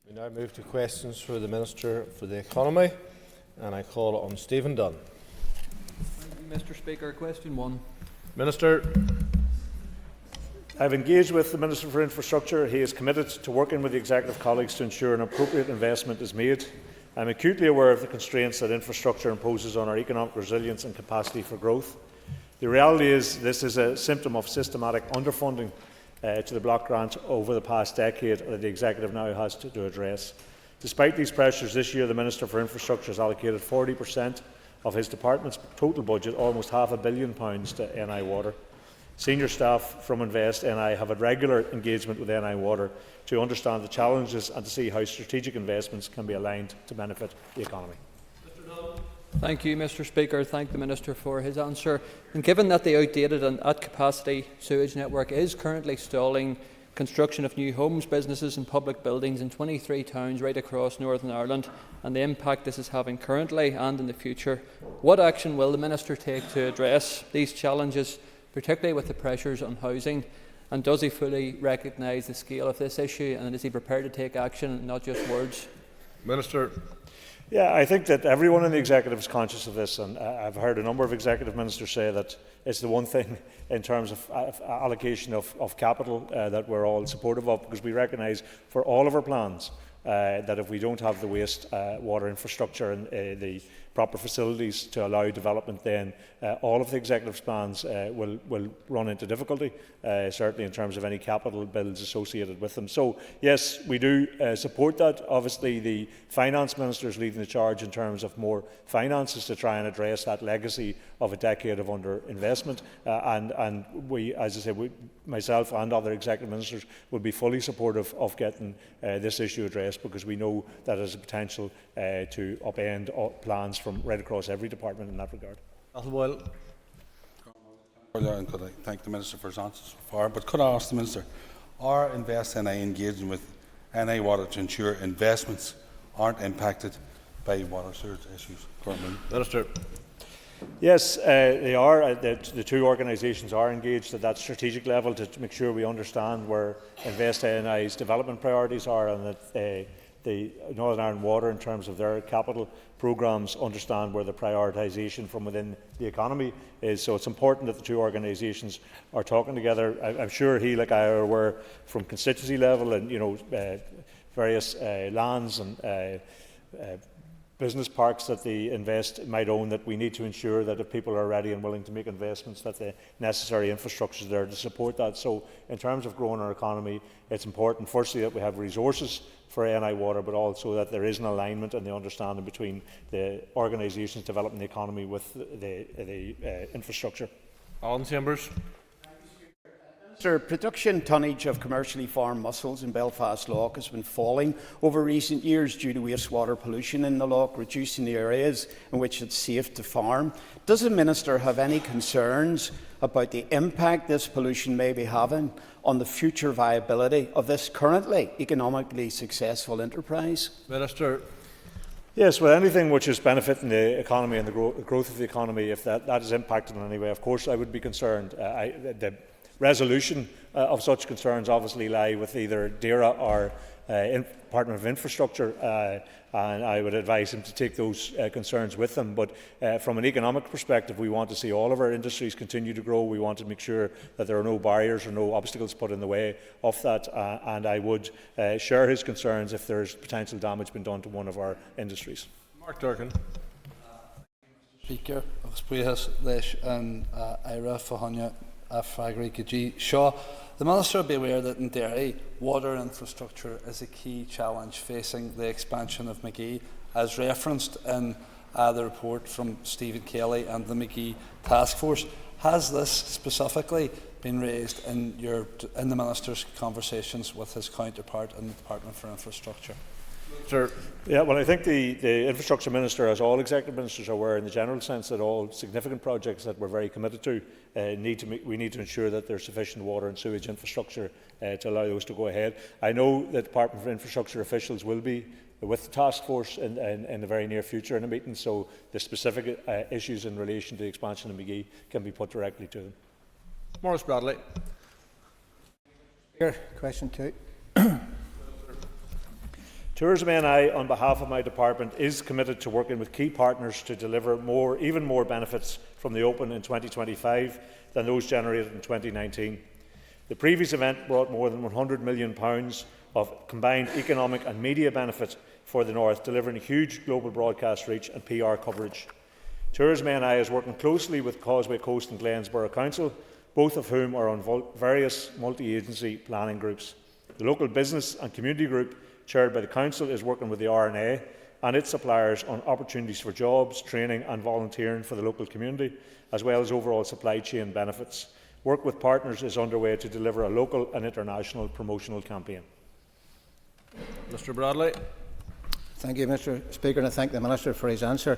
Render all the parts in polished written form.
We now move to questions for the Minister for the Economy, and I call on Stephen Dunn. Thank you, Mr. Speaker. Question 1. Minister. I have engaged with the Minister for Infrastructure. He is committed to working with the Executive colleagues to ensure an appropriate investment is made. I am acutely aware of the constraints that infrastructure imposes on our economic resilience and capacity for growth. The reality is this is a symptom of systematic underfunding to the block grant over the past decade that the Executive now has to address. Despite these pressures, this year the Minister for Infrastructure has allocated 40% of his department's total budget, almost £500 million, to NI Water. Senior staff from Invest NI have had regular engagement with NI Water to understand the challenges and to see how strategic investments can be aligned to benefit the economy. Thank you, Mr. Speaker. Thank the Minister for his answer. And given that the outdated and at-capacity sewage network is currently stalling construction of new homes, businesses and public buildings in 23 towns right across Northern Ireland, and the impact this is having currently and in the future, what action will the Minister take to address these challenges, particularly with the pressures on housing? And does he fully recognise the scale of this issue, and is he prepared to take action, not just words? Minister. Yeah, I think that everyone in the Executive is conscious of this, and I've heard a number of Executive Ministers say that it's the one thing in terms of allocation of capital that we're all supportive of, because we recognise for all of our plans that if we don't have the waste water infrastructure and the proper facilities to allow development, then all of the Executive's plans will run into difficulty, certainly in terms of any capital bills associated with them. So yes, we do support that. Obviously the Finance Minister is leading the charge in terms of more finances to try and address that legacy of a decade of underinvestment, and we, as I say, myself and other Executive Ministers would be fully supportive of getting this issue addressed, because we know that has a potential to upend plans from right across every department in that regard. And could I thank the Minister for his answers so far, but could I ask the Minister, are Invest NI engaging with NI Water to ensure investments aren't impacted by water sewage issues currently? Minister. Yes, they are. The two organisations are engaged at that strategic level to make sure we understand where Invest NI's development priorities are, and that the Northern Ireland Water, in terms of their capital programmes, understand where the prioritisation from within the economy is. So it's important that the two organisations are talking together. I'm sure he, like I, are aware from constituency level and various lands and business parks that the Invest might own, that we need to ensure that if people are ready and willing to make investments, that the necessary infrastructure is there to support that. So in terms of growing our economy, it's important firstly that we have resources for NI Water, but also that there is an alignment and the understanding between the organisations developing the economy with the infrastructure. Alan Chambers. Sir, production tonnage of commercially farmed mussels in Belfast Lough has been falling over recent years due to wastewater pollution in the lough, reducing the areas in which it's safe to farm. Does the Minister have any concerns about the impact this pollution may be having on the future viability of this currently economically successful enterprise? Minister. Yes, well, anything which is benefiting the economy and the growth of the economy, if that is impacted in any way, of course I would be concerned. The resolution of such concerns obviously lie with either DAERA or Department of Infrastructure, and I would advise him to take those concerns with them. But from an economic perspective, we want to see all of our industries continue to grow. We want to make sure that there are no barriers or no obstacles put in the way of that, and I would share his concerns if there is potential damage being done to one of our industries. Mark Durkin. Speaker, agus buíochas leis an éire fáinne a freagraí go dtí seo. The Minister will be aware that in Derry, water infrastructure is a key challenge facing the expansion of Magee, as referenced in the report from Stephen Kelly and the Magee Task Force. Has this specifically been raised in the Minister's conversations with his counterpart in the Department for Infrastructure? Sir. Yeah, well, I think the Infrastructure Minister, as all Executive Ministers are aware, in the general sense that all significant projects that we're very committed to, we need to ensure that there's sufficient water and sewage infrastructure to allow those to go ahead. I know that Department for Infrastructure officials will be with the task force in the very near future in a meeting, so the specific issues in relation to the expansion of Magee can be put directly to them. Maurice Bradley. Here, question 2. Tourism NI, on behalf of my department, is committed to working with key partners to deliver even more benefits from the Open in 2025 than those generated in 2019. The previous event brought more than £100 million of combined economic and media benefit for the North, delivering huge global broadcast reach and PR coverage. Tourism NI is working closely with Causeway Coast and Glens Borough Council, both of whom are on various multi-agency planning groups. The local business and community group, chaired by the Council, is working with the RNA and its suppliers on opportunities for jobs, training and volunteering for the local community, as well as overall supply chain benefits. Work with partners is underway to deliver a local and international promotional campaign. Mr Bradley. Thank you, Mr Speaker, and I thank the Minister for his answer.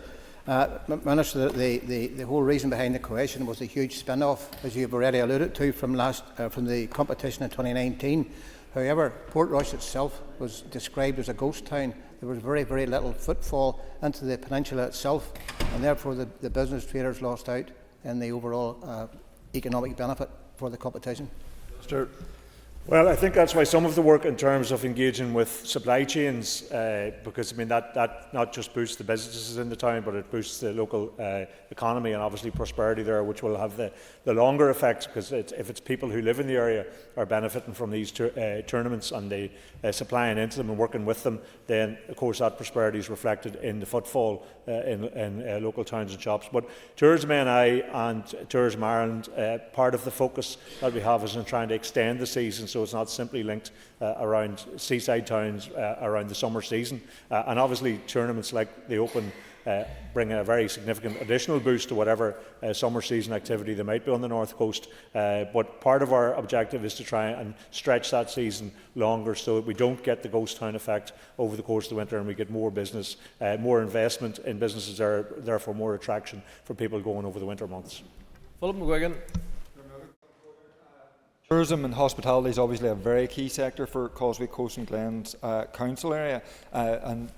Minister, the whole reason behind the question was the huge spin-off, as you have already alluded to, from the competition in 2019. However, Portrush itself was described as a ghost town. There was very, very little footfall into the peninsula itself, and therefore the business traders lost out in the overall economic benefit for the competition. Mr. Well, I think that's why some of the work in terms of engaging with supply chains, because I mean that not just boosts the businesses in the town, but it boosts the local economy and obviously prosperity there, which will have the longer effects, because if it's people who live in the area are benefiting from these tournaments and they supplying into them and working with them, then of course that prosperity is reflected in the footfall in local towns and shops. But Tourism NI and Tourism Ireland, part of the focus that we have is in trying to extend the season, so it's not simply linked around seaside towns around the summer season. And obviously tournaments like the Open bring a very significant additional boost to whatever summer season activity there might be on the North Coast. But part of our objective is to try and stretch that season longer so that we don't get the ghost town effect over the course of the winter and we get more business, more investment in businesses, therefore more attraction for people going over the winter months. Philip McGuigan. Tourism and hospitality is obviously a very key sector for Causeway Coast and Glens Council area, and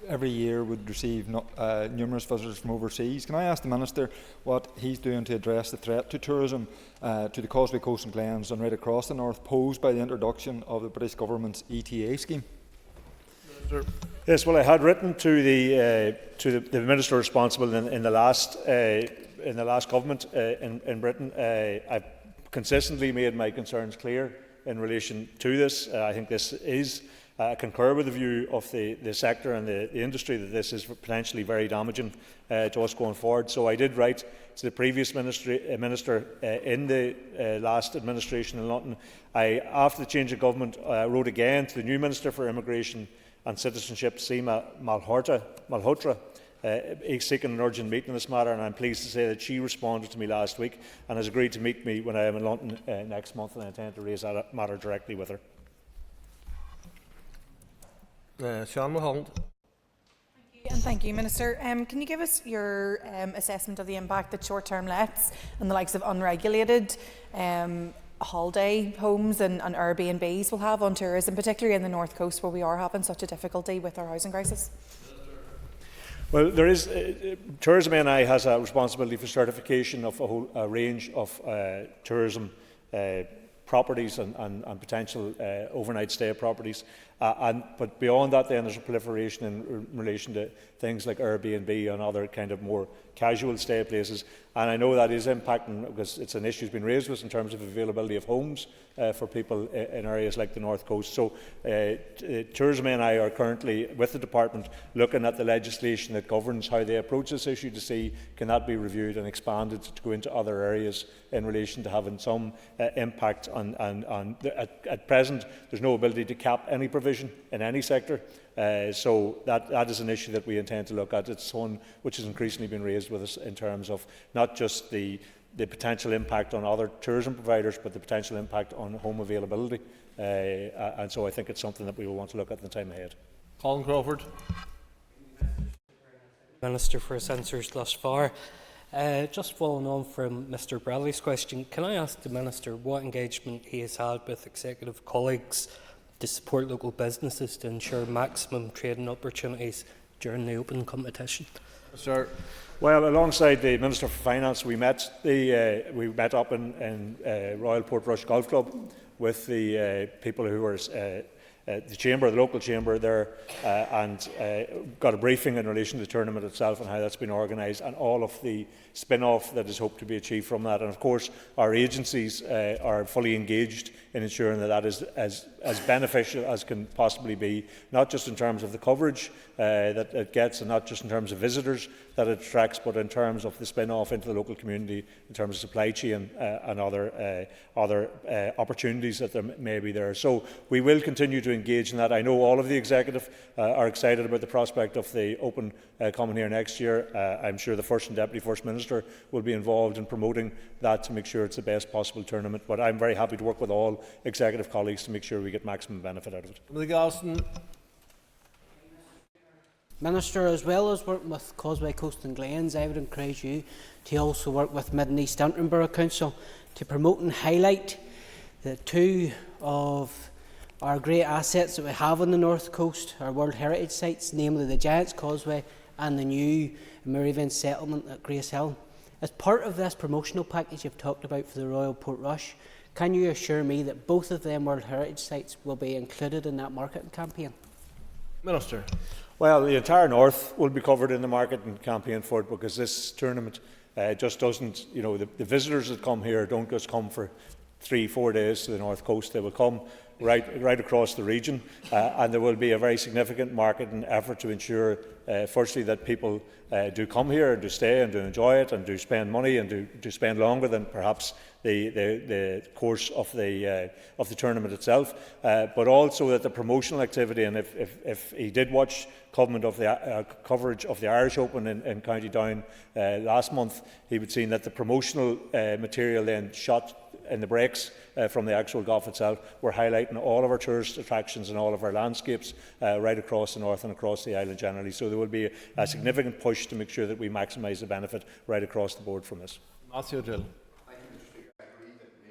every year would receive numerous visitors from overseas. Can I ask the Minister what he's doing to address the threat to tourism to the Causeway Coast and Glens and right across the north posed by the introduction of the British Government's ETA scheme? Yes, well, I had written to the Minister responsible in the last government in Britain. I've consistently made my concerns clear in relation to this. I think this is, I concur with the view of the sector and the industry that this is potentially very damaging to us going forward. So I did write to the previous minister in the last administration in London. After the change of government, wrote again to the new Minister for Immigration and Citizenship, Seema Malhotra, seeking an urgent meeting in this matter, and I'm pleased to say that she responded to me last week and has agreed to meet me when I am in London next month, and I intend to raise that matter directly with her. Sean Mulholland. And thank you, Minister. Can you give us your assessment of the impact that short-term lets and the likes of unregulated holiday homes and Airbnbs will have on tourism, particularly in the North Coast where we are having such a difficulty with our housing crisis? Well, there is Tourism NI has a responsibility for certification of a range of tourism properties and potential overnight stay properties. But beyond that, then there's a proliferation in relation to things like Airbnb and other kind of more casual stay places. And I know that is impacting, because it's an issue that's been raised with us in terms of availability of homes for people in areas like the North Coast. So Tourism NI are currently, with the Department, looking at the legislation that governs how they approach this issue to see can that be reviewed and expanded to go into other areas in relation to having some impact on at present there's no ability to cap any provision in any sector. So that is an issue that we intend to look at. It's one which has increasingly been raised with us in terms of not just the potential impact on other tourism providers, but the potential impact on home availability. And so I think it's something that we will want to look at in the time ahead. Colin Crawford. Minister for his answers thus far. Just following on from Mr Bradley's question, can I ask the Minister what engagement he has had with executive colleagues to support local businesses to ensure maximum trading opportunities during the Open competition? Sir. Well, alongside the Minister for Finance, we met up in Royal Portrush Golf Club with the people who were the chamber, the local chamber there, and got a briefing in relation to the tournament itself and how that's been organised and all of the spin-off that is hoped to be achieved from that. And of course, our agencies are fully engaged in ensuring that that is as beneficial as can possibly be, not just in terms of the coverage that it gets and not just in terms of visitors that it attracts, but in terms of the spin-off into the local community, in terms of supply chain and other opportunities that there may be there. So we will continue to engage in that. I know all of the executive are excited about the prospect of the Open coming here next year. I'm sure the First and Deputy First Minister will be involved in promoting that to make sure it's the best possible tournament. But I'm very happy to work with all executive colleagues to make sure we get maximum benefit out of it. Minister, as well as working with Causeway Coast and Glens, I would encourage you to also work with Mid and East Antrim Borough Council to promote and highlight the two of our great assets that we have on the North Coast, our World Heritage Sites, namely the Giants Causeway and the new Murrayville settlement at Grace Hill. As part of this promotional package you've talked about for the Royal Portrush, can you assure me that both of them World Heritage Sites will be included in that marketing campaign? Minister. Well, the entire north will be covered in the marketing campaign for it, because this tournament just doesn't, the visitors that come here don't just come for 3-4 days to the North Coast. They will come right across the region, and there will be a very significant marketing effort to ensure, firstly, that people do come here and do stay and do enjoy it and do spend money and do spend longer than perhaps the course of the tournament itself, but also that the promotional activity, and if he did watch coverage of the Irish Open in County Down last month, he would see that the promotional material then shot in the breaks from the actual golf itself were highlighting all of our tourist attractions and all of our landscapes right across the north and across the island generally. So there will be a significant push to make sure that we maximise the benefit right across the board from this. Matthew Drill.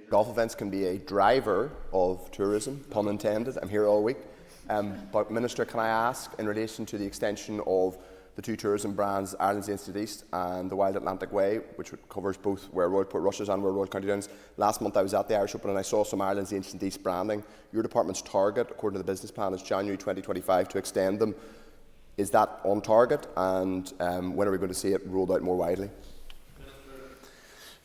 Golf events can be a driver of tourism, pun intended. I'm here all week. But Minister, can I ask, in relation to the extension of the two tourism brands, Ireland's Ancient East and the Wild Atlantic Way, which covers both where Royal Portrush is and where Royal County Down is. Last month I was at the Irish Open and I saw some Ireland's Ancient East branding. Your department's target, according to the business plan, is January 2025 to extend them. Is that on target, and when are we going to see it rolled out more widely?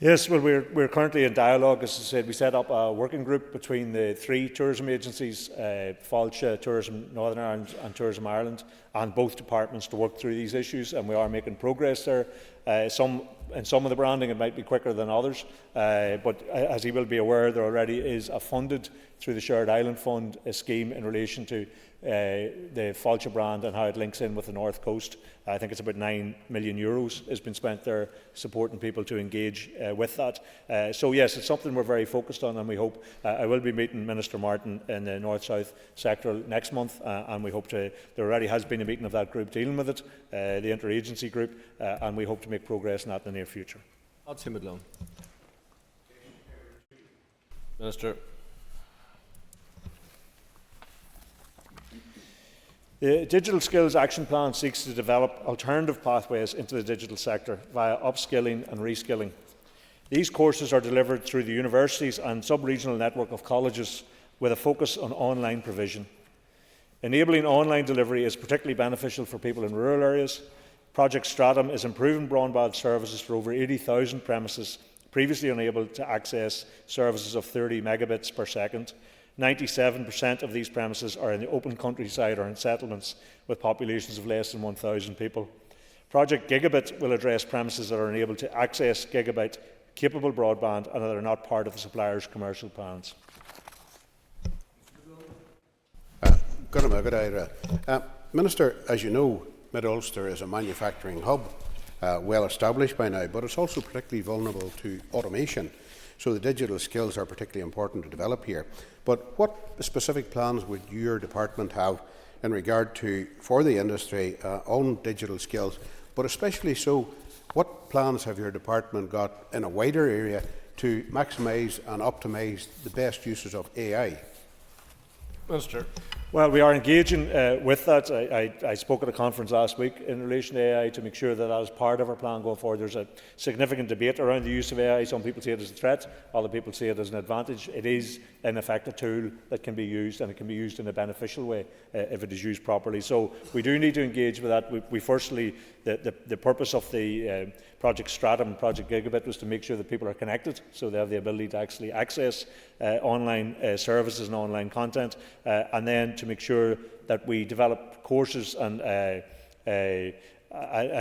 Yes, well, we're currently in dialogue. As I said, we set up a working group between the three tourism agencies, Fáilte, Tourism Northern Ireland and Tourism Ireland, and both departments to work through these issues, and we are making progress there. In some of the branding it might be quicker than others, but as you will be aware, there already is a funded, through the Shared Island Fund, a scheme in relation to the Fáilte brand and how it links in with the North Coast. I think it's about €9 million has been spent there supporting people to engage with that. So yes, it's something we're very focused on, and we hope, I will be meeting Minister Martin in the North-South sector next month, and we hope there already has been a meeting of that group dealing with it, the interagency group, and we hope to make progress in that in the near future. Minister. The Digital Skills Action Plan seeks to develop alternative pathways into the digital sector via upskilling and reskilling. These courses are delivered through the universities and sub-regional network of colleges with a focus on online provision. Enabling online delivery is particularly beneficial for people in rural areas. Project Stratum is improving broadband services for over 80,000 premises previously unable to access services of 30 megabits per second. 97% of these premises are in the open countryside or in settlements with populations of less than 1,000 people. Project Gigabit will address premises that are unable to access gigabit-capable broadband and that are not part of the supplier's commercial plans. Minister, as you know, Mid-Ulster is a manufacturing hub, well established by now, but it's also particularly vulnerable to automation. So the digital skills are particularly important to develop here. But what specific plans would your department have in regard to, for the industry, on digital skills? But especially so, what plans have your department got in a wider area to maximise and optimise the best uses of AI? Minister. Well, we are engaging with that. I spoke at a conference last week in relation to AI to make sure that as part of our plan going forward. There's a significant debate around the use of AI. Some people see it as a threat, other people see it as an advantage. It is, in effect, a tool that can be used, and it can be used in a beneficial way if it is used properly. So we do need to engage with that. We firstly, the purpose of the Project Stratum and Project Gigabit was to make sure that people are connected, so they have the ability to actually access online services and online content, and then to make sure that we develop courses and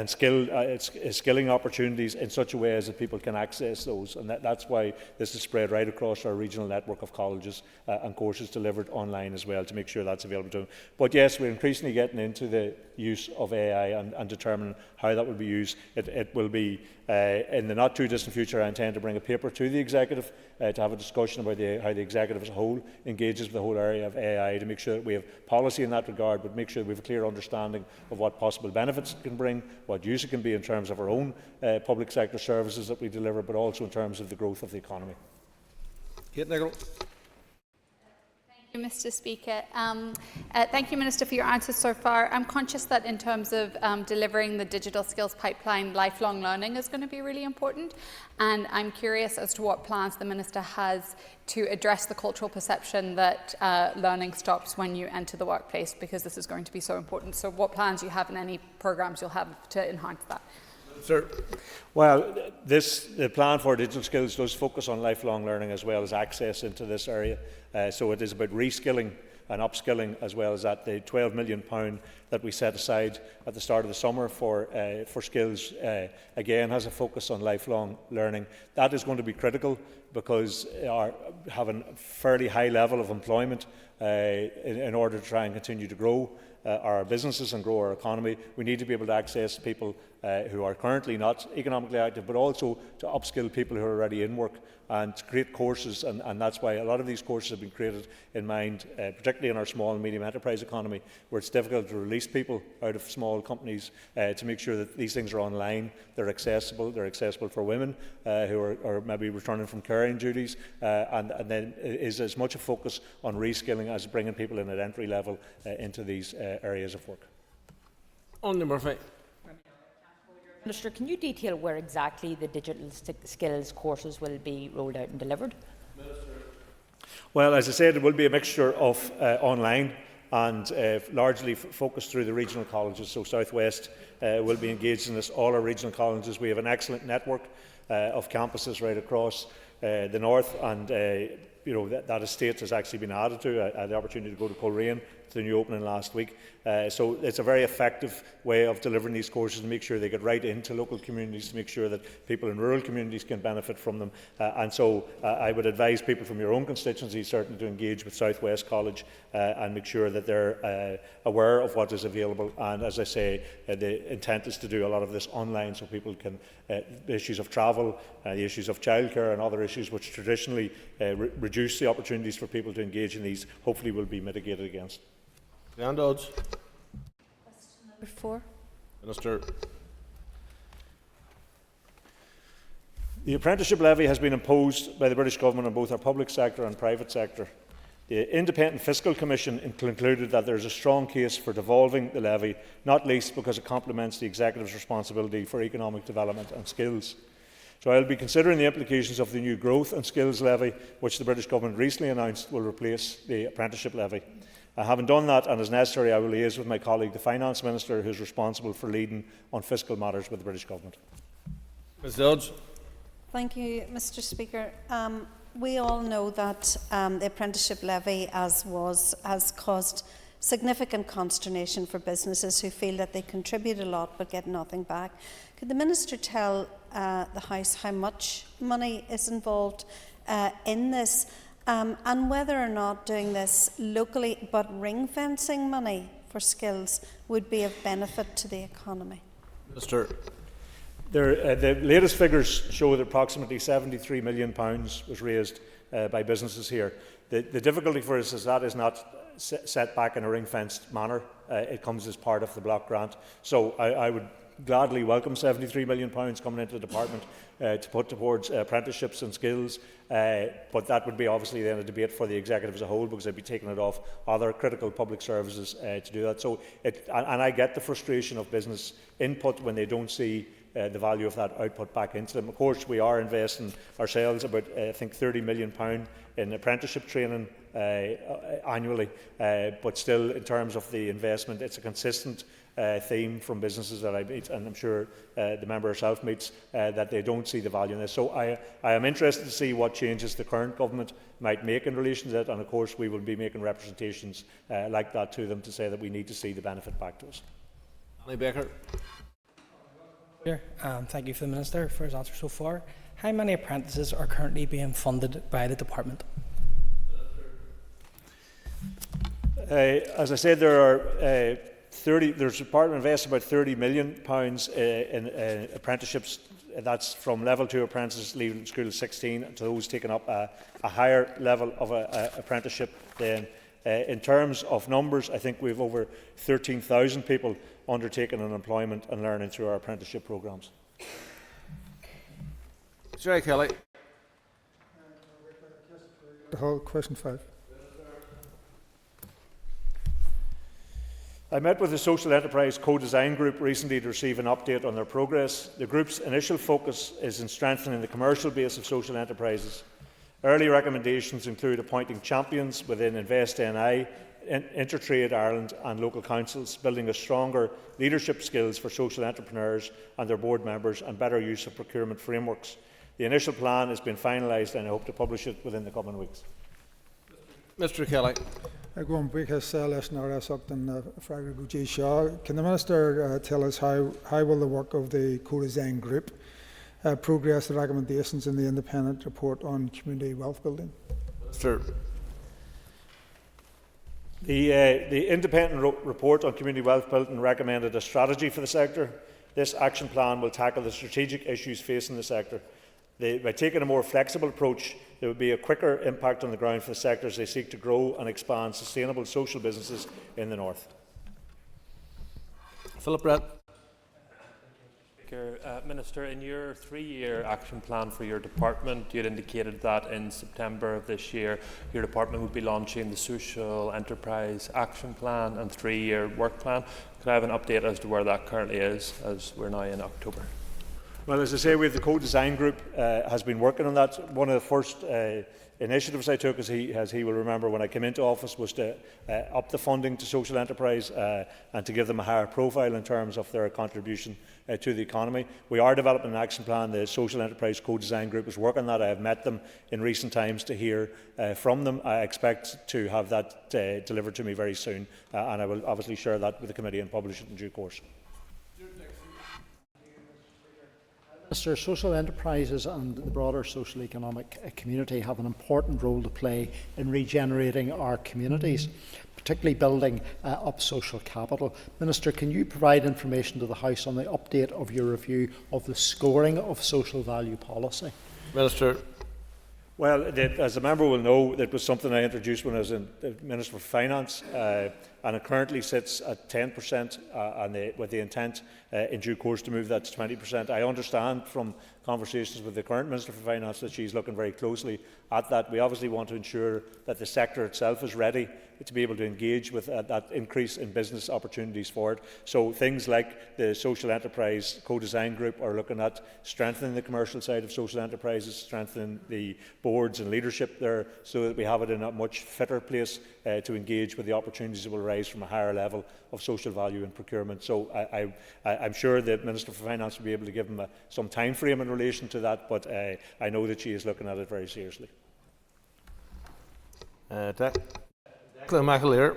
skilling opportunities in such a way as that people can access those. And that's why this is spread right across our regional network of colleges and courses delivered online as well, to make sure that's available to them. But yes, we're increasingly getting into the use of AI and determine how that will be used. It will be, in the not too distant future, I intend to bring a paper to the Executive to have a discussion about how the Executive as a whole engages with the whole area of AI, to make sure that we have policy in that regard, but make sure that we have a clear understanding of what possible benefits it can bring, what use it can be in terms of our own public sector services that we deliver, but also in terms of the growth of the economy. Kate Nicholl. Thank you, Mr. Speaker. Thank you, Minister, for your answers so far. I'm conscious that in terms of delivering the digital skills pipeline, lifelong learning is going to be really important. And I'm curious as to what plans the Minister has to address the cultural perception that learning stops when you enter the workplace, because this is going to be so important. So what plans you have and any programmes you'll have to enhance that? Sir. Well, the plan for digital skills does focus on lifelong learning as well as access into this area. So it is about reskilling and upskilling, as well as that. The £12 million that we set aside at the start of the summer for skills, again, has a focus on lifelong learning. That is going to be critical, because having a fairly high level of employment in order to try and continue to grow our businesses and grow our economy, we need to be able to access people who are currently not economically active, but also to upskill people who are already in work, and to create courses. And that's why a lot of these courses have been created in mind, particularly in our small and medium enterprise economy, where it's difficult to release people out of small companies, to make sure that these things are online, they're accessible for women who are maybe returning from caring duties, and then is as much a focus on reskilling as bringing people in at entry level into these areas of work. On the Murphy. Minister, can you detail where exactly the digital skills courses will be rolled out and delivered? Well, as I said, it will be a mixture of online and largely focused through the regional colleges. So South West will be engaged in this, all our regional colleges. We have an excellent network of campuses right across the north, and that estate has actually been added to. I had the opportunity to go to Coleraine to the new opening last week. So it's a very effective way of delivering these courses, to make sure they get right into local communities, to make sure that people in rural communities can benefit from them. And so I would advise people from your own constituency certainly to engage with South West College and make sure that they're aware of what is available. And as I say, the intent is to do a lot of this online, so people can, the issues of travel, the issues of childcare and other issues which traditionally reduce the opportunities for people to engage in these, hopefully will be mitigated against. Leanne Dodds. Question number 4. Minister. The apprenticeship levy has been imposed by the British Government on both our public sector and private sector. The Independent Fiscal Commission concluded that there is a strong case for devolving the levy, not least because it complements the Executive's responsibility for economic development and skills. So I will be considering the implications of the new growth and skills levy, which the British Government recently announced will replace the apprenticeship levy. Having done that, and as necessary, I will liaise with my colleague, the Finance Minister, who is responsible for leading on fiscal matters with the British Government. Ms Dodds. Thank you, Mr. Speaker. We all know that the apprenticeship levy, has caused significant consternation for businesses who feel that they contribute a lot but get nothing back. Could the Minister tell the House how much money is involved in this, and whether or not doing this locally but ring-fencing money for skills would be of benefit to the economy? Minister. The latest figures show that approximately £73 million was raised by businesses here. The difficulty for us is that is not set back in a ring-fenced manner. It comes as part of the block grant. So I would gladly welcome £73 million coming into the department to put towards apprenticeships and skills, but that would be obviously then a debate for the executive as a whole, because they'd be taking it off other critical public services to do that. So, and I get the frustration of business input when they don't see the value of that output back into them. Of course, we are investing ourselves about, I think, £30 million in apprenticeship training annually, but still, in terms of the investment, it's a consistent theme from businesses that I meet, and I'm sure the member herself meets, that they don't see the value in this. So I am interested to see what changes the current government might make in relation to that, and of course we will be making representations like that to them to say that we need to see the benefit back to us. Annie Baker. Thank you for the Minister for his answer so far. How many apprentices are currently being funded by the department? As I said, there are there's a department invests about £30 million in apprenticeships. That's from level 2 apprentices leaving school at 16 to those taking up a higher level of apprenticeship. Then, in terms of numbers, I think we have over 13,000 people undertaking an employment and learning through our apprenticeship programmes. Jerry Kelly. Question 5. I met with the Social Enterprise Co-Design Group recently to receive an update on their progress. The group's initial focus is in strengthening the commercial base of social enterprises. Early recommendations include appointing champions within Invest NI, Intertrade Ireland and local councils, building a stronger leadership skills for social entrepreneurs and their board members, and better use of procurement frameworks. The initial plan has been finalised and I hope to publish it within the coming weeks. Mr Kelly. Going back to Fraggle Guji Shaw, can the Minister tell us how will the work of the Co-Design Group progress the recommendations in the independent report on community wealth building? Sir. The independent report on community wealth building recommended a strategy for the sector. This action plan will tackle the strategic issues facing the sector. By taking a more flexible approach, there will be a quicker impact on the ground for the sector as they seek to grow and expand sustainable social businesses in the north. Philip Brett. Minister, in your 3-year action plan for your department, you had indicated that in September of this year your department would be launching the Social Enterprise Action Plan and 3-year work plan. Could I have an update as to where that currently is, as we're now in October? Well, as I say, the Co-Design Group has been working on that. One of the first initiatives I took, as he will remember, when I came into office, was to up the funding to social enterprise and to give them a higher profile in terms of their contribution to the economy. We are developing an action plan. The Social Enterprise Co-Design Group is working on that. I have met them in recent times to hear from them. I expect to have that delivered to me very soon, and I will obviously share that with the committee and publish it in due course. Minister, social enterprises and the broader social economic community have an important role to play in regenerating our communities, particularly building up social capital. Minister, can you provide information to the House on the update of your review of the scoring of social value policy? Minister. Well, as the member will know, it was something I introduced when I was Minister for Finance, and it currently sits at 10%, with the intent in due course to move that to 20%. I understand from conversations with the current Minister for Finance that she's looking very closely at that. We obviously want to ensure that the sector itself is ready to be able to engage with that increase in business opportunities for it. So things like the Social Enterprise Co-Design Group are looking at strengthening the commercial side of social enterprises, strengthening the boards and leadership there, so that we have it in a much fitter place to engage with the opportunities that will arise from a higher level of social value and procurement. So I'm sure the Minister for Finance will be able to give him some time frame in relation to that, but I know that she is looking at it very seriously. Declan McAleer.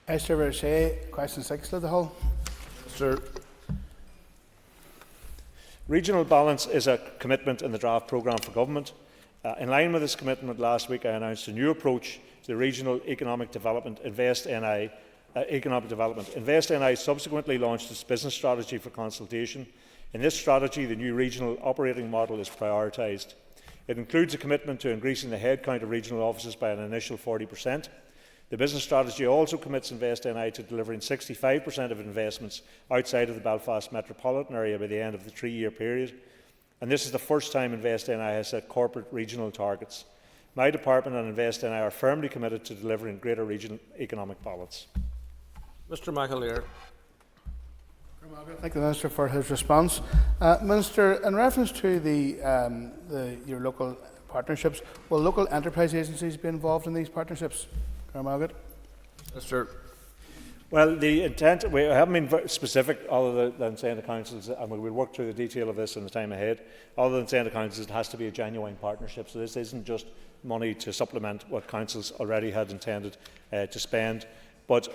Mr. Versailles, question 6 to the Hall. Sir. Regional balance is a commitment in the draft programme for government. In line with this commitment, last week I announced a new approach to the regional economic development, Invest NI. Invest NI subsequently launched its business strategy for consultation. In this strategy, the new regional operating model is prioritised. It includes a commitment to increasing the headcount of regional offices by an initial 40%, The business strategy also commits InvestNI to delivering 65% of investments outside of the Belfast metropolitan area by the end of the 3-year period. And this is the first time InvestNI has set corporate regional targets. My department and InvestNI are firmly committed to delivering greater regional economic balance. Mr McAleer. Thank the Minister for his response. Minister, in reference to your local partnerships, will local enterprise agencies be involved in these partnerships? Mr. Well, the intent, we haven't been very specific other than saying to councils, and we'll work through the detail of this in the time ahead, other than saying to councils it has to be a genuine partnership. So this isn't just money to supplement what councils already had intended to spend. But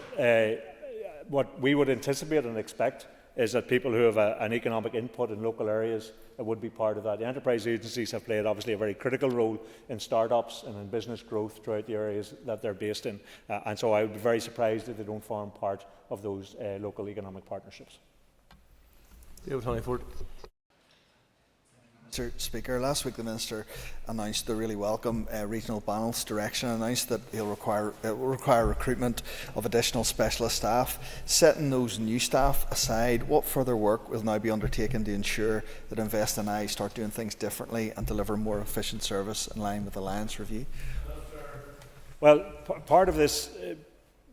what we would anticipate and expect is that people who have an economic input in local areas would be part of that. The enterprise agencies have played obviously a very critical role in start-ups and in business growth throughout the areas that they're based in, and so I would be very surprised if they don't form part of those local economic partnerships. David Honeyford. Mr Speaker, last week the Minister announced the really welcome regional panel's direction, announced that it will require recruitment of additional specialist staff. Setting those new staff aside, what further work will now be undertaken to ensure that InvestNI start doing things differently and deliver more efficient service in line with the Alliance review? Well, part of this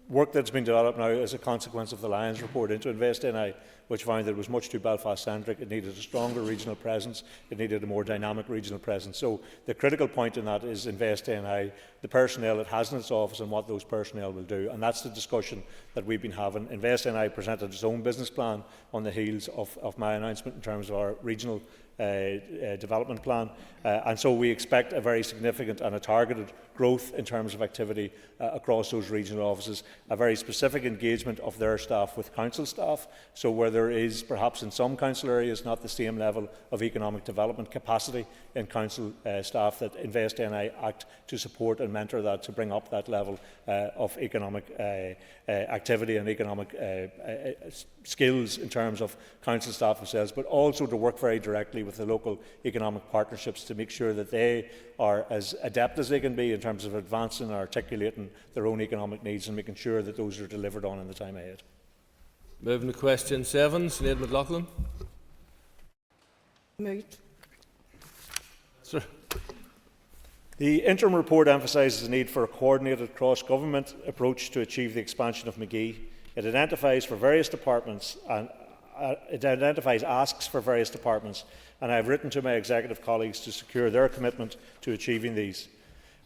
work that's been developed now as a consequence of the Lions report into InvestNI, which found that it was much too Belfast-centric. It needed a stronger regional presence. It needed a more dynamic regional presence. So the critical point in that is InvestNI, the personnel it has in its office and what those personnel will do. And that's the discussion that we've been having. InvestNI presented its own business plan on the heels of my announcement in terms of our regional development plan, and so we expect a very significant and a targeted growth in terms of activity across those regional offices, a very specific engagement of their staff with council staff, so where there is perhaps in some council areas not the same level of economic development capacity in council staff, that InvestNI act to support and mentor that, to bring up that level of economic activity and economic skills in terms of council staff themselves, but also to work very directly with the local economic partnerships to make sure that they are as adept as they can be in terms of advancing and articulating their own economic needs and making sure that those are delivered on in the time ahead. Moving to question 7, Sinead McLaughlin. Moved. Sir. The interim report emphasises the need for a coordinated cross-government approach to achieve the expansion of McGee. It identifies for various departments and it identifies asks for various departments, and I have written to my executive colleagues to secure their commitment to achieving these.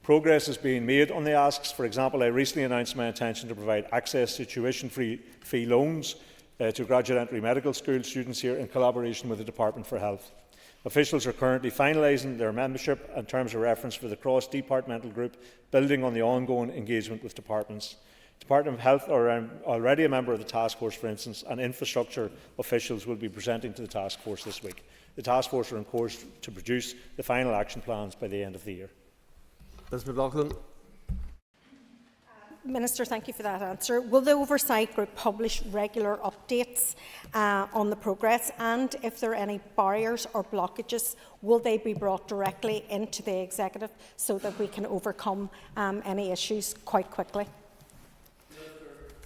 Progress is being made on the asks. For example, I recently announced my intention to provide access to tuition-free loans to graduate entry medical school students here in collaboration with the Department for Health. Officials are currently finalising their membership and terms of reference for the cross-departmental group, building on the ongoing engagement with departments. Department of Health are already a member of the task force, for instance, and infrastructure officials will be presenting to the task force this week. The task force are on course to produce the final action plans by the end of the year. Ms McLaughlin. Minister, thank you for that answer. Will the Oversight Group publish regular updates on the progress, and if there are any barriers or blockages, will they be brought directly into the Executive so that we can overcome any issues quite quickly?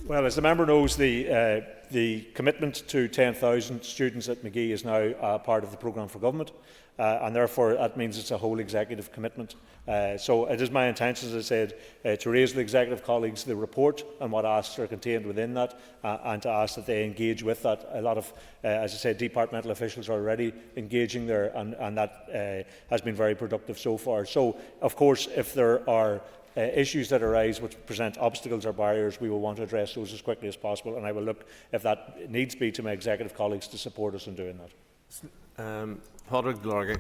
Well, as the member knows, the commitment to 10,000 students at McGee is now part of the programme for government, and therefore that means it's a whole executive commitment. So it is my intention, as I said, to raise with executive colleagues the report and what asks are contained within that, and to ask that they engage with that. A lot of, as I said, departmental officials are already engaging there, and that has been very productive so far. So, of course, if there are issues that arise which present obstacles or barriers, we will want to address those as quickly as possible, and I will look, if that needs be, to my executive colleagues to support us in doing that. Padraig Largy.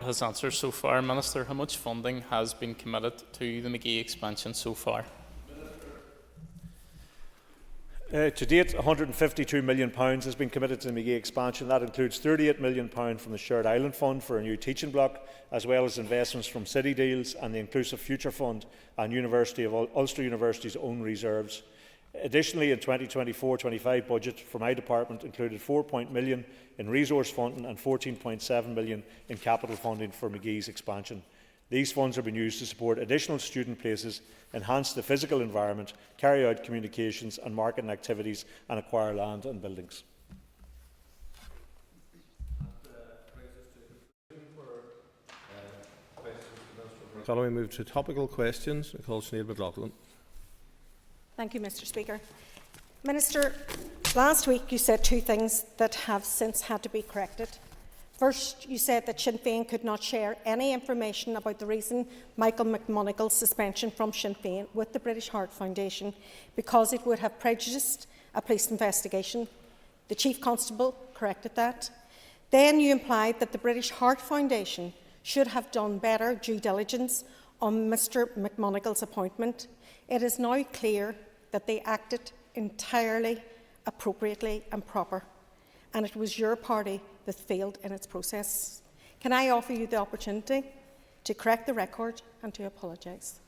His answer so far. Minister, how much funding has been committed to the McGee expansion so far? To date, £152 million has been committed to the McGee expansion. That includes £38 million from the Shared Island Fund for a new teaching block, as well as investments from City Deals and the Inclusive Future Fund and University of Ulster University's own reserves. Additionally, in 2024-25 budget for my department included £4 million in resource funding and £14.7 million in capital funding for McGee's expansion. These funds are being used to support additional student places, enhance the physical environment, carry out communications and marketing activities, and acquire land and buildings. Shall we move to topical questions? I call Sinead McLaughlin. Thank you, Mr. Speaker. Minister, last week you said two things that have since had to be corrected. First, you said that Sinn Féin could not share any information about the reason Michael McMonagle's suspension from Sinn Féin with the British Heart Foundation because it would have prejudiced a police investigation. The Chief Constable corrected that. Then you implied that the British Heart Foundation should have done better due diligence on Mr McMonagle's appointment. It is now clear that they acted entirely appropriately and proper, and it was your party that failed in its process. Can I offer you the opportunity to correct the record and to apologise?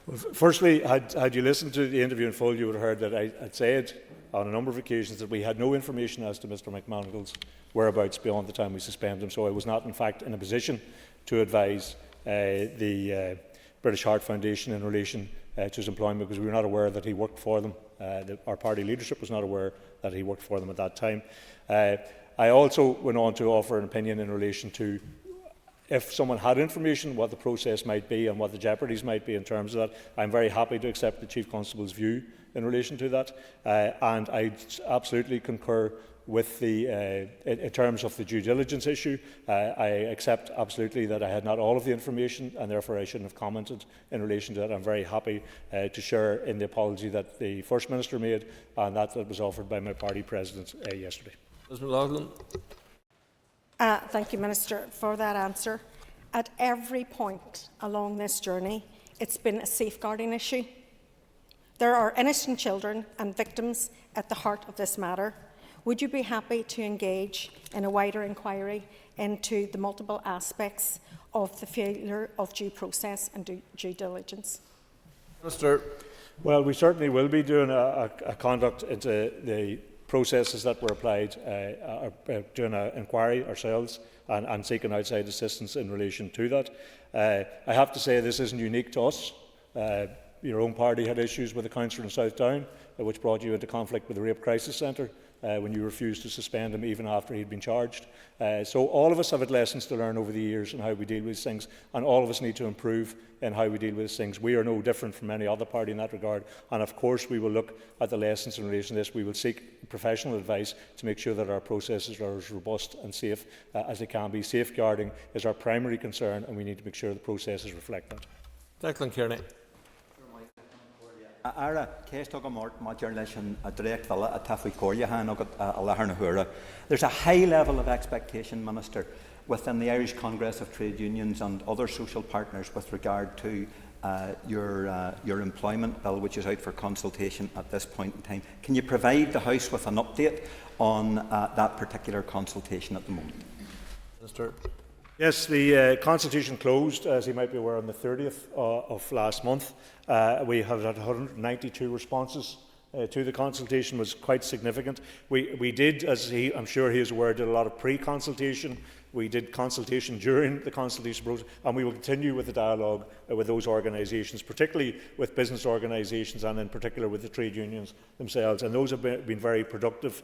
Well, firstly, had you listened to the interview in full, you would have heard that I had said on a number of occasions that we had no information as to Mr McMonagle's whereabouts beyond the time we suspended him, so I was not in fact in a position to advise the British Heart Foundation in relation to his employment, because we were not aware that he worked for them. Our party leadership was not aware that he worked for them at that time. I also went on to offer an opinion in relation to if someone had information, what the process might be and what the jeopardies might be in terms of that. I'm very happy to accept the Chief Constable's view in relation to that, and I absolutely concur with the, in terms of the due diligence issue. I accept absolutely that I had not all of the information and therefore I shouldn't have commented in relation to that. I'm very happy to share in the apology that the First Minister made and that was offered by my party president yesterday. Ms McLaughlin. Thank you, Minister, for that answer. At every point along this journey, it's been a safeguarding issue. There are innocent children and victims at the heart of this matter. Would you be happy to engage in a wider inquiry into the multiple aspects of the failure of due process and due diligence? Minister. Well, we certainly will be doing a conduct into the processes that were applied, doing an inquiry ourselves and seeking outside assistance in relation to that. I have to say this isn't unique to us. Your own party had issues with a councillor in South Down, which brought you into conflict with the Rape Crisis Centre when you refused to suspend him even after he'd been charged. So all of us have had lessons to learn over the years on how we deal with these things, and all of us need to improve in how we deal with these things. We are no different from any other party in that regard, and of course we will look at the lessons in relation to this. We will seek professional advice to make sure that our processes are as robust and safe as they can be. Safeguarding is our primary concern, and we need to make sure the processes reflect that. Declan Kearney. Ara, there's a high level of expectation, Minister, within the Irish Congress of Trade Unions and other social partners with regard to your employment bill, which is out for consultation at this point in time. Can you provide the House with an update on that particular consultation at the moment? Minister. Yes, the consultation closed, as you might be aware, on the 30th of last month. We have had 192 responses to the consultation, was quite significant. We did, as I'm sure he is aware, did a lot of pre-consultation. We did consultation during the consultation process, and we will continue with the dialogue with those organisations, particularly with business organisations and in particular with the trade unions themselves. And those have been very productive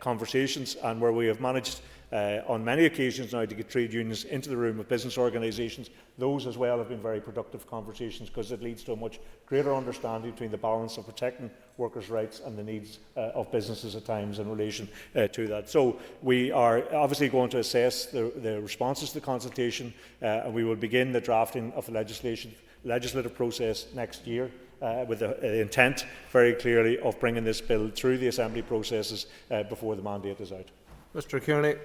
conversations, and where we have managed on many occasions now to get trade unions into the room with business organisations. Those as well have been very productive conversations, because it leads to a much greater understanding between the balance of protecting workers' rights and the needs of businesses at times in relation to that. So we are obviously going to assess the responses to the consultation, and we will begin the drafting of the legislative process next year, with the intent very clearly of bringing this bill through the Assembly processes before the mandate is out. Mr Kearney.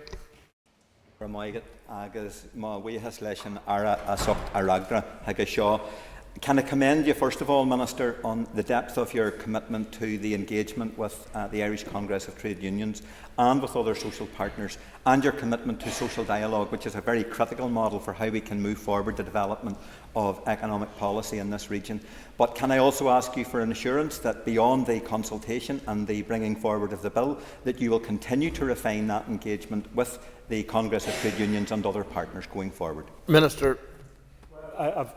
Can I commend you, first of all, Minister, on the depth of your commitment to the engagement with the Irish Congress of Trade Unions and with other social partners, and your commitment to social dialogue, which is a very critical model for how we can move forward the development of economic policy in this region. But can I also ask you for an assurance that beyond the consultation and the bringing forward of the bill, that you will continue to refine that engagement with the Congress of Trade Unions and other partners going forward? Minister. I've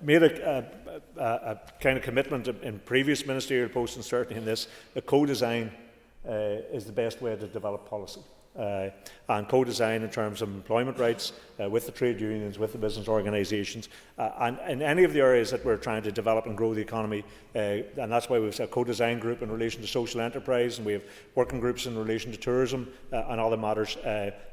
made a kind of commitment in previous ministerial posts, and certainly in this, that co-design is the best way to develop policy. And co-design in terms of employment rights with the trade unions, with the business organisations, and in any of the areas that we're trying to develop and grow the economy. And that's why we've set a co-design group in relation to social enterprise, and we have working groups in relation to tourism and other matters,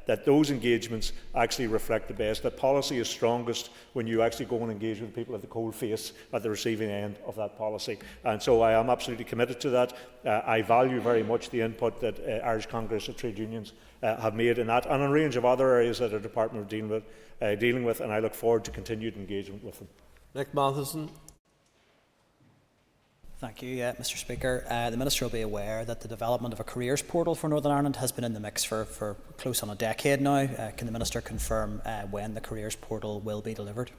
that those engagements actually reflect the best. That policy is strongest when you actually go and engage with people at the cold face, at the receiving end of that policy. And so I am absolutely committed to that. I value very much the input that Irish Congress of Trade Unions have made in that, and a range of other areas that our department are dealing with, and I look forward to continued engagement with them. Nick Matheson. Thank you, Mr. Speaker. The Minister will be aware that the development of a careers portal for Northern Ireland has been in the mix for close on a decade now. Can the Minister confirm when the careers portal will be delivered?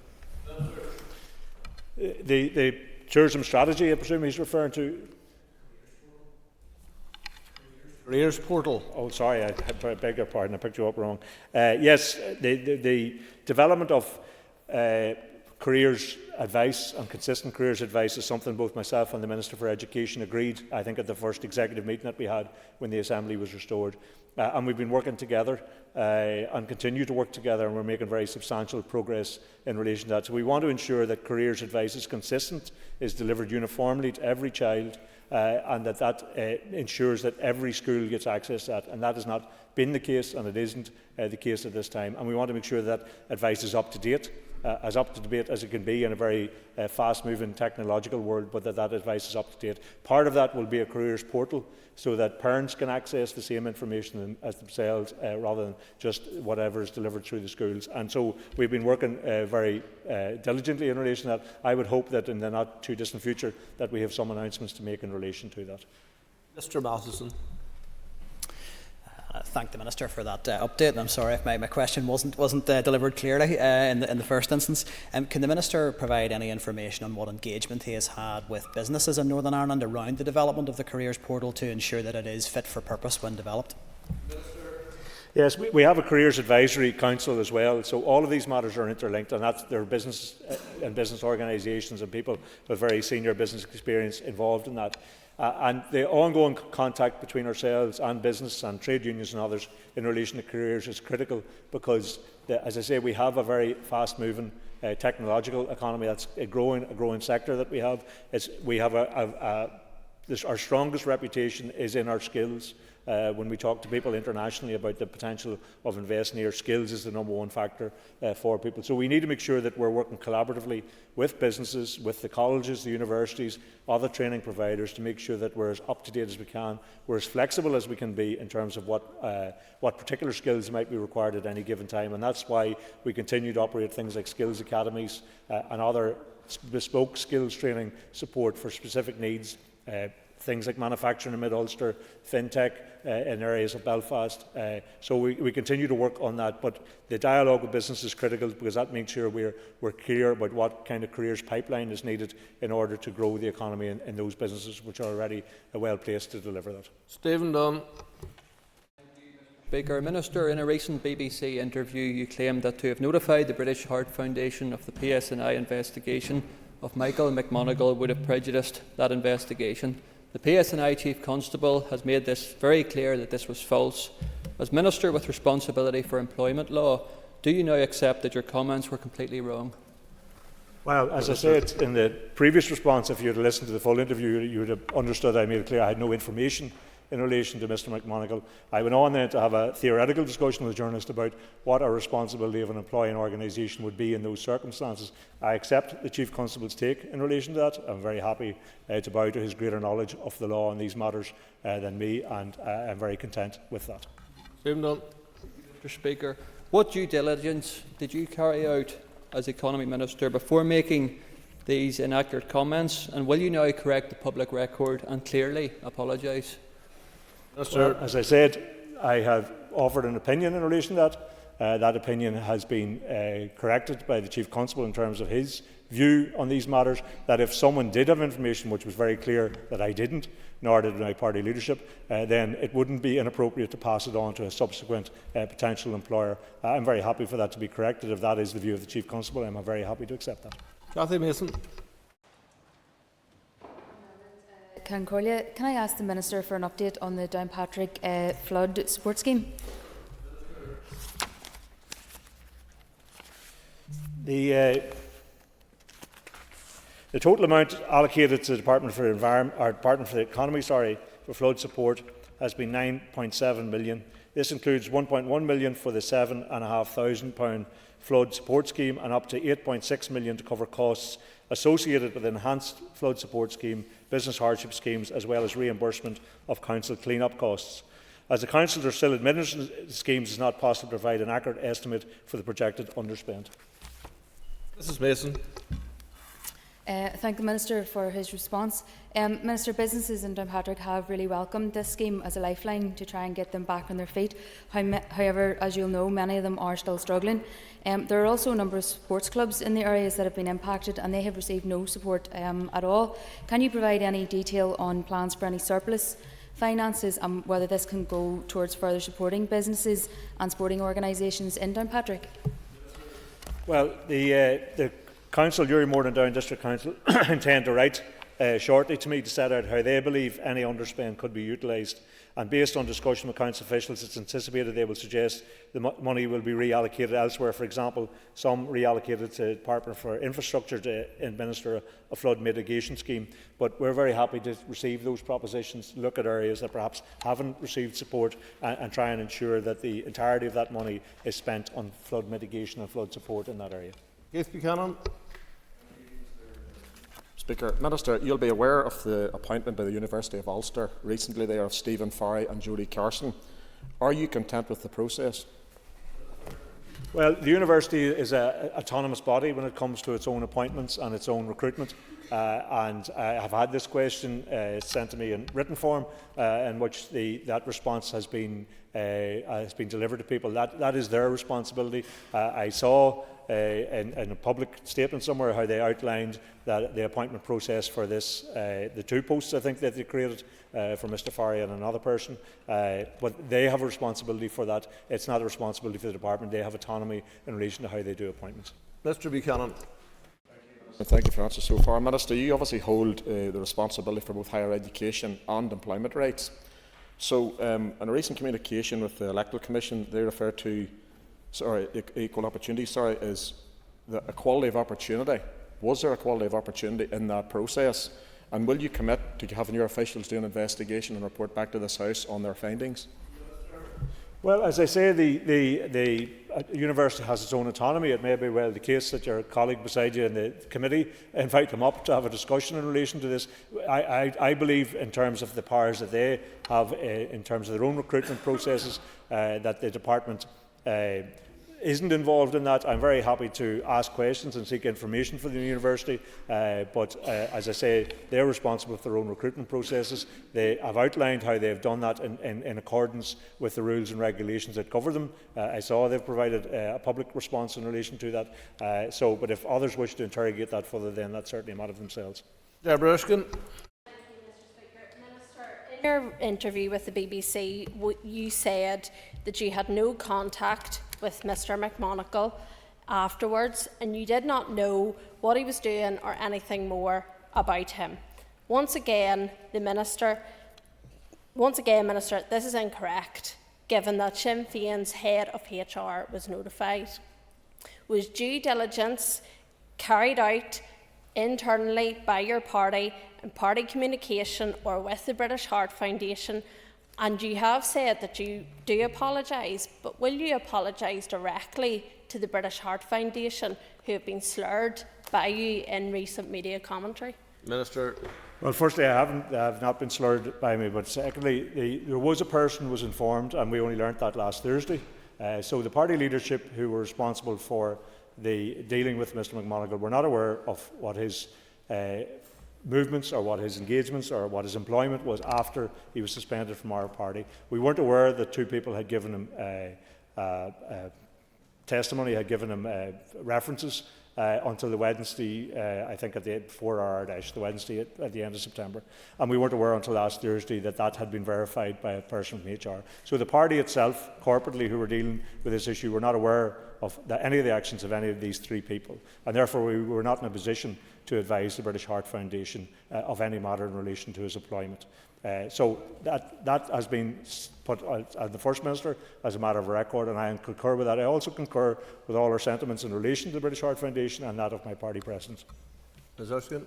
The tourism strategy, I presume he's referring to. Careers portal. Oh, sorry, I beg your pardon, I picked you up wrong. Yes, the development of careers advice and consistent careers advice is something both myself and the Minister for Education agreed, I think, at the first executive meeting that we had when the Assembly was restored. And we've been working together and continue to work together, and we're making very substantial progress in relation to that. So we want to ensure that careers advice is consistent, is delivered uniformly to every child, and that ensures that every school gets access to that. And that has not been the case, and it isn't the case at this time. And we want to make sure that advice is up to date, as up to date as it can be in a very fast-moving technological world, but that advice is up to date. Part of that will be a careers portal, so that parents can access the same information as themselves, rather than just whatever is delivered through the schools. And so we've been working very diligently in relation to that. I would hope that in the not too distant future that we have some announcements to make in relation to that. Mr. Matheson. Thank the Minister for that update, and I'm sorry if my question wasn't delivered clearly in the first instance. Can the Minister provide any information on what engagement he has had with businesses in Northern Ireland around the development of the careers portal to ensure that it is fit for purpose when developed? Yes, we have a Careers Advisory Council as well, so all of these matters are interlinked, and there are business and business organisations and people with very senior business experience involved in that. And the ongoing contact between ourselves and business and trade unions and others in relation to careers is critical, because, as I say, we have a very fast-moving technological economy. That's a growing sector that we have. Our strongest reputation is in our skills. When we talk to people internationally about the potential of investing here, skills is the #1 factor for people. So we need to make sure that we're working collaboratively with businesses, with the colleges, the universities, other training providers, to make sure that we're as up-to-date as we can, we're as flexible as we can be in terms of what particular skills might be required at any given time. And that's why we continue to operate things like skills academies and other bespoke skills training support for specific needs. Things like manufacturing in Mid-Ulster, fintech in areas of Belfast. So we continue to work on that, but the dialogue with business is critical, because that makes sure we're clear about what kind of careers pipeline is needed in order to grow the economy in those businesses which are already well placed to deliver that. Stephen Dunn. Speaker, Minister, in a recent BBC interview you claimed that to have notified the British Heart Foundation of the PSNI investigation of Michael McMonigal would have prejudiced that investigation. The PSNI Chief Constable has made this very clear that this was false. As Minister with responsibility for employment law, do you now accept that your comments were completely wrong? Well, as I said in the previous response, if you had listened to the full interview, you would have understood I made it clear I had no information in relation to Mr McMonigal. I went on then to have a theoretical discussion with the journalist about what our responsibility of an employing organisation would be in those circumstances. I accept the Chief Constable's take in relation to that. I'm very happy to bow to his greater knowledge of the law on these matters than me, and I'm very content with that. Mr Speaker, what due diligence did you carry out as Economy Minister before making these inaccurate comments, and will you now correct the public record and clearly apologise? Well, as I said, I have offered an opinion in relation to that. That opinion has been corrected by the Chief Constable in terms of his view on these matters, that if someone did have information which was very clear that I didn't, nor did my party leadership, then it wouldn't be inappropriate to pass it on to a subsequent potential employer. I'm very happy for that to be corrected. If that is the view of the Chief Constable, I'm very happy to accept that. Cathy Mason. Can I ask the Minister for an update on the Downpatrick flood support scheme? The total amount allocated to the Department for the Economy, for flood support has been £9.7 million. This includes £1.1 million for the £7,500 flood support scheme and up to £8.6 million to cover costs associated with the enhanced flood support scheme, business hardship schemes, as well as reimbursement of council clean-up costs. As the councils are still administering the schemes, it is not possible to provide an accurate estimate for the projected underspend. Mrs Mason. Thank the Minister for his response. Minister, businesses in Downpatrick have really welcomed this scheme as a lifeline to try and get them back on their feet. However, as you'll know, many of them are still struggling. There are also a number of sports clubs in the areas that have been impacted, and they have received no support at all. Can you provide any detail on plans for any surplus finances and whether this can go towards further supporting businesses and sporting organisations in Downpatrick? Well, the Council, Uri Moreton Down District Council, intend to write shortly to me to set out how they believe any underspend could be utilised. And based on discussion with council officials, it's anticipated they will suggest the money will be reallocated elsewhere. For example, some reallocated to the Department for Infrastructure to administer a flood mitigation scheme. But we're very happy to receive those propositions, look at areas that perhaps haven't received support, and try and ensure that the entirety of that money is spent on flood mitigation and flood support in that area. Keith Buchanan. Speaker, Minister, you'll be aware of the appointment by the University of Ulster recently there of Stephen Farry and Jodie Carson. Are you content with the process? Well, the university is an autonomous body when it comes to its own appointments and its own recruitment. And I have had this question sent to me in written form, in which that response has been delivered to people. That is their responsibility. I saw in a public statement somewhere how they outlined that the appointment process for this, the two posts I think that they created for Mr Farry and another person, but they have a responsibility for that. It's not a responsibility for the department. They have autonomy in relation to how they do appointments. Mr Buchanan. Thank you for your answer so far. Minister, you obviously hold the responsibility for both higher education and employment rights. So, in a recent communication with the Electoral Commission, they refer to, equal opportunity, is the equality of opportunity. Was there equality of opportunity in that process? And will you commit to having your officials do an investigation and report back to this House on their findings? Well, as I say, the university has its own autonomy. It may be well the case that your colleague beside you in the committee invite them up to have a discussion in relation to this. I believe, in terms of the powers that they have, in terms of their own recruitment processes, that the department isn't involved in that. I'm very happy to ask questions and seek information for the university, but as I say, they're responsible for their own recruitment processes. They have outlined how they've done that in accordance with the rules and regulations that cover them. I saw they've provided a public response in relation to that, but if others wish to interrogate that further, then that's certainly a matter of themselves. Deborah Erskine. In your interview with the BBC, you said that you had no contact with Mr McMonigle afterwards, and you did not know what he was doing or anything more about him. Once again, Minister, this is incorrect, given that Sinn Féin's head of HR was notified. Was due diligence carried out internally by your party in party communication or with the British Heart Foundation? And you have said that you do apologise, but will you apologise directly to the British Heart Foundation, who have been slurred by you in recent media commentary? Minister. Well, firstly, I have not been slurred by me, but secondly, there was a person who was informed, and we only learnt that last Thursday. So the party leadership who were responsible for the dealing with Mr McMonagall. We're not aware of what his movements or what his engagements or what his employment was after he was suspended from our party. We weren't aware that two people had given him testimony, had given him references until the Wednesday, I think before our Ardèche, the Wednesday at the end of September. And we weren't aware until last Thursday that that had been verified by a person from HR. So the party itself, corporately, who were dealing with this issue, were not aware of any of the actions of any of these three people. And therefore we were not in a position to advise the British Heart Foundation of any matter in relation to his employment. So that has been put as the First Minister as a matter of record, and I concur with that. I also concur with all our sentiments in relation to the British Heart Foundation and that of my party president. Ms. Erskine.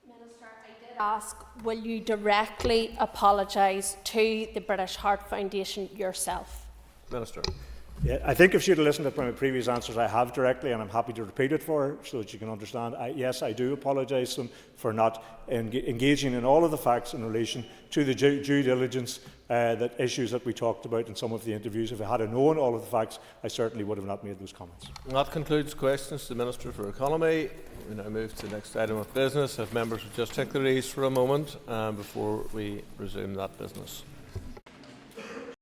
Minister, I did ask, will you directly apologise to the British Heart Foundation yourself? Minister. Yeah, I think if she'd listened to my previous answers, I have directly, and I'm happy to repeat it for her so that you can understand. Yes, I do apologise to them for not engaging in all of the facts in relation to the due diligence issues that we talked about in some of the interviews. If I had known all of the facts, I certainly would have not made those comments. And that concludes questions to the Minister for Economy. We now move to the next item of business. If members would just take their ease for a moment before we resume that business.